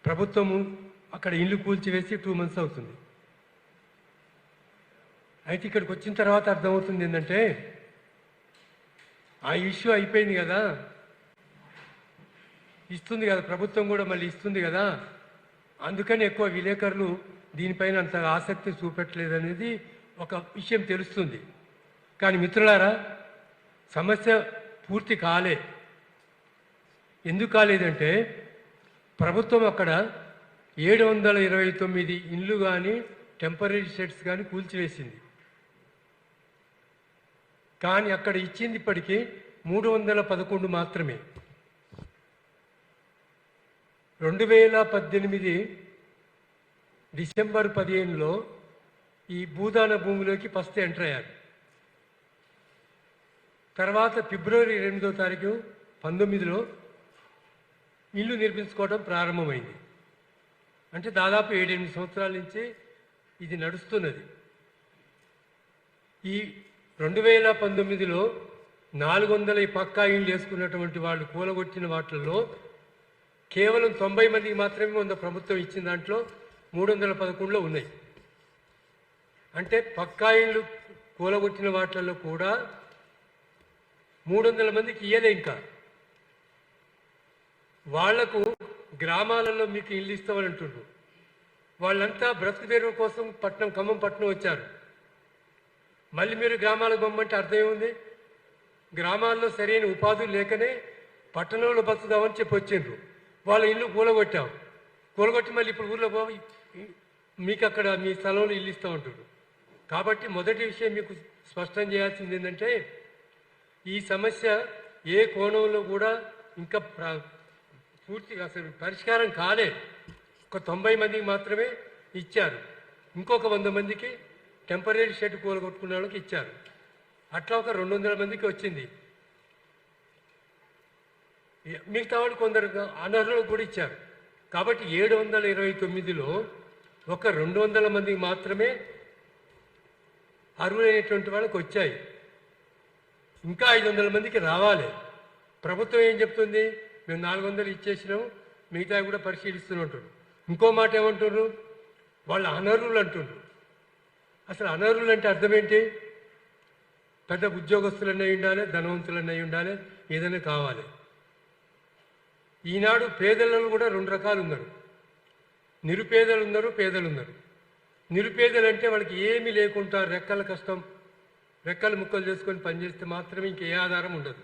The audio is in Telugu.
ప్రభుత్వము అక్కడ ఇల్లు కూల్చివేసి 2 months అవుతుంది. అయితే ఇక్కడికి వచ్చిన తర్వాత అర్థమవుతుంది ఏంటంటే ఆ ఇష్యూ అయిపోయింది కదా, ఇస్తుంది కదా ప్రభుత్వం కూడా మళ్ళీ ఇస్తుంది కదా, అందుకని ఎక్కువ విలేకరులు దీనిపైన అంత ఆసక్తి చూపెట్టలేదనేది ఒక విషయం తెలుస్తుంది. కానీ మిత్రులారా, సమస్య పూర్తి కాలే. ఎందుకు కాలేదంటే ప్రభుత్వం అక్కడ 729 ఇండ్లు కానీ టెంపరీ షెడ్స్ కానీ కూల్చివేసింది. కానీ అక్కడ ఇచ్చింది ఇప్పటికీ 311 మాత్రమే. 2018 డిసెంబర్ 15లో ఈ భూదాన భూమిలోకి ఫస్ట్ ఎంటర్ అయ్యారు. తర్వాత ఫిబ్రవరి 8వ తారీఖు 19లో ఇల్లు నిర్మించుకోవడం ప్రారంభమైంది. అంటే దాదాపు 7-8 సంవత్సరాల నుంచి ఇది నడుస్తున్నది. ఈ 2019లో 400 పక్కా ఇళ్ళు వేసుకున్నటువంటి వాళ్ళు కూలగొట్టిన వాటిల్లో కేవలం 90 మందికి మాత్రమే ప్రభుత్వం ఇచ్చిన దాంట్లో 311లో ఉన్నాయి. అంటే పక్కా ఇళ్ళు కూలగొట్టిన వాటిల్లో కూడా 300 మందికి ఇయ్యలే. ఇంకా వాళ్లకు గ్రామాలలో మీకు ఇల్లు ఇస్తామని అంటుండ్రు. వాళ్ళంతా బ్రతుకు తెరువు కోసం ఖమ్మం పట్టణం వచ్చారు. మళ్ళీ మీరు గ్రామాలకు పంపమంటే అర్థం ఏముంది? గ్రామాల్లో సరైన ఉపాధులు లేకనే పట్టణంలో బతుకుదామని చెప్పి వచ్చిండ్రు. వాళ్ళ ఇల్లు కూలగొట్టి మళ్ళీ ఇప్పుడు ఊళ్ళో పోయి మీకు అక్కడ మీ స్థలంలో ఇల్లు ఇస్తామంటారు. కాబట్టి మొదటి విషయం మీకు స్పష్టం చేయాల్సింది ఏంటంటే ఈ సమస్య ఏ కోణంలో కూడా ఇంకా పూర్తిగా అసలు పరిష్కారం కాలే. ఒక 90 మందికి మాత్రమే ఇచ్చారు. ఇంకొక 100 మందికి టెంపరీ షెడ్ కూలగొట్టుకున్న వాళ్ళకి ఇచ్చారు. అట్లా ఒక 200 మందికి వచ్చింది. మిగతా వాళ్ళు కొందరు అనర్హులకు కూడా ఇచ్చారు. కాబట్టి 729లో ఒక 200 మందికి మాత్రమే అర్హులైనటువంటి వాళ్ళకి వచ్చాయి. ఇంకా 500 మందికి రావాలి. ప్రభుత్వం ఏం చెప్తుంది? మేము 400 ఇచ్చేసినాము, మిగతా కూడా పరిశీలిస్తున్నట్టు. ఇంకో మాట ఏమంటున్నారు? వాళ్ళు అనర్హులు అంటున్నారు. అసలు అనర్హులు అంటే అర్థం ఏంటి? పెద్ద ఉద్యోగస్తులన్నై ఉండాలి, ధనవంతులన్నై ఉండాలి, ఏదైనా కావాలి. ఈనాడు పేదలలో కూడా 2 రకాలు ఉన్నారు. నిరుపేదలు ఉన్నారు, పేదలు ఉన్నారు. నిరుపేదలు అంటే వాళ్ళకి ఏమీ లేకుండా రెక్కల కష్టం, రెక్కలు ముక్కలు చేసుకొని పనిచేస్తే మాత్రమే ఇంకే ఆధారం ఉండదు.